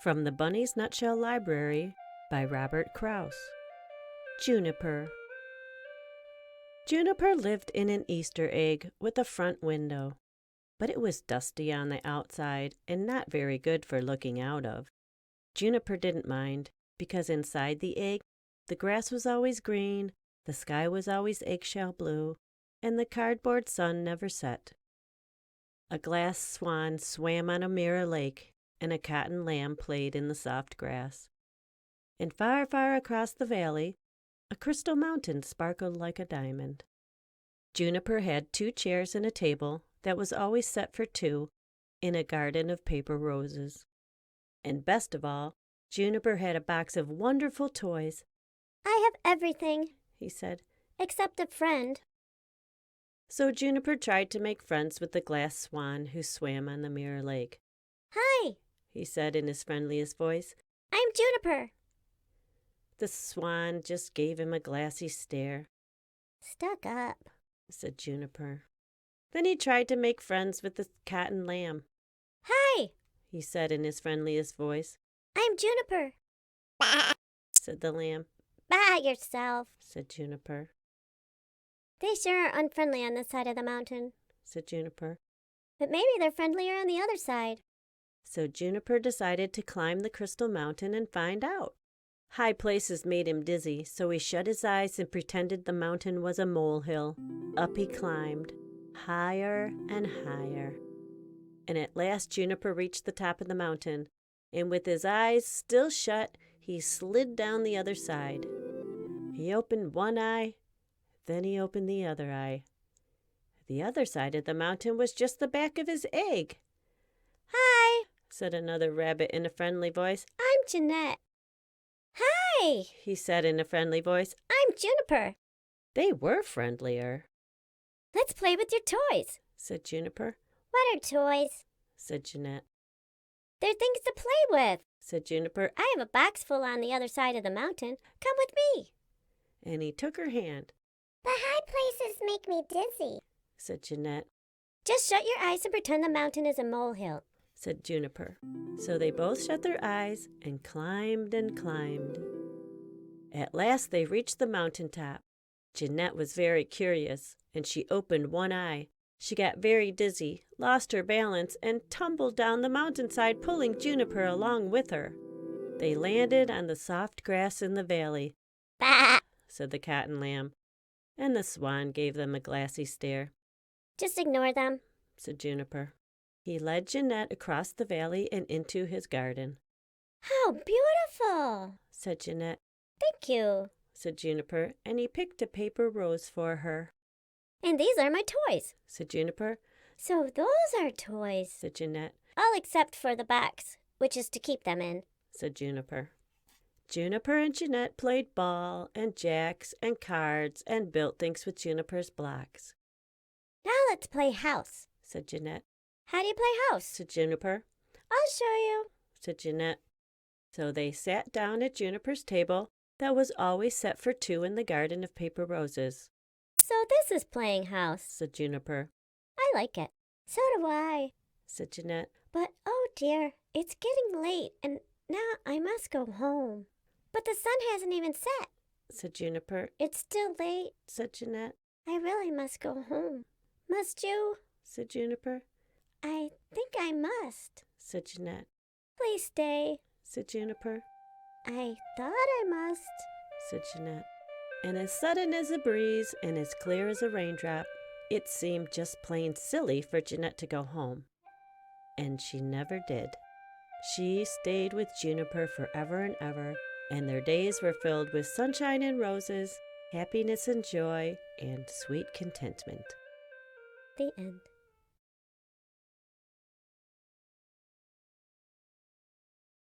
From the Bunny's Nutshell Library by Robert Kraus. Juniper. Juniper lived in an Easter egg with a front window, but it was dusty on the outside and not very good for looking out of. Juniper didn't mind, because inside the egg, the grass was always green, the sky was always eggshell blue, and the cardboard sun never set. A glass swan swam on a mirror lake, and a cotton lamb played in the soft grass. And far, far across the valley, a crystal mountain sparkled like a diamond. Juniper had 2 chairs and a table that was always set for 2 in a garden of paper roses. And best of all, Juniper had a box of wonderful toys. "I have everything," he said, "except a friend." So Juniper tried to make friends with the glass swan who swam on the mirror lake. "Hi, He said in his friendliest voice. I'm Juniper." The swan just gave him a glassy stare. "Stuck up," said Juniper. Then he tried to make friends with the cotton lamb. "Hi, He said in his friendliest voice. I'm Juniper." "Bah, Said the lamb. bah yourself." Said Juniper. "They sure are unfriendly on this side of the mountain, Said Juniper. but maybe they're friendlier on the other side." So Juniper decided to climb the crystal mountain and find out. High places made him dizzy, so he shut his eyes and pretended the mountain was a molehill. Up he climbed, higher and higher. And at last Juniper reached the top of the mountain, and with his eyes still shut, he slid down the other side. He opened one eye, then he opened the other eye. The other side of the mountain was just the back of his egg. "Hi, Said another rabbit in a friendly voice. I'm Jeanette." "Hi, He said in a friendly voice. I'm Juniper. They were friendlier, Let's play with your toys." said Juniper. "What are toys?" Said Jeanette. "They're things to play with. Said Juniper, I have a box full on the other side of the mountain. Come with me." and he took her hand. "The high places make me dizzy." Said Jeanette. "Just shut your eyes and pretend the mountain is a molehill." Said Juniper. So they both shut their eyes and climbed and climbed. At last they reached the mountain top. Jeanette was very curious, and she opened one eye. She got very dizzy, lost her balance, and tumbled down the mountainside, pulling Juniper along with her. They landed on the soft grass in the valley. "Bah!" Said the cotton lamb, and the swan gave them a glassy stare. "Just ignore them." Said Juniper. He led Jeanette across the valley and into his garden. "How beautiful!" Said Jeanette. "Thank you. Said Juniper, and he picked a paper rose for her. And these are my toys." Said Juniper. "So those are toys." Said Jeanette. "All except for the box, which is to keep them in." Said Juniper. Juniper and Jeanette played ball and jacks and cards and built things with Juniper's blocks. "Now let's play house." Said Jeanette. "How do you play house?" Said Juniper. "I'll show you." Said Jeanette. So they sat down at Juniper's table that was always set for 2 in the garden of paper roses. "So this is playing house." Said Juniper. "I like it." "So do I." Said Jeanette. "But oh dear, it's getting late and now I must go home." "But the sun hasn't even set." Said Juniper. "It's still late. Said Jeanette. I really must go home." "Must you?" Said Juniper. "I think I must." Said Jeanette. "Please stay." Said Juniper. "I thought I must." Said Jeanette. And as sudden as a breeze and as clear as a raindrop, it seemed just plain silly for Jeanette to go home. And she never did. She stayed with Juniper forever and ever, and their days were filled with sunshine and roses, happiness and joy, and sweet contentment. The end.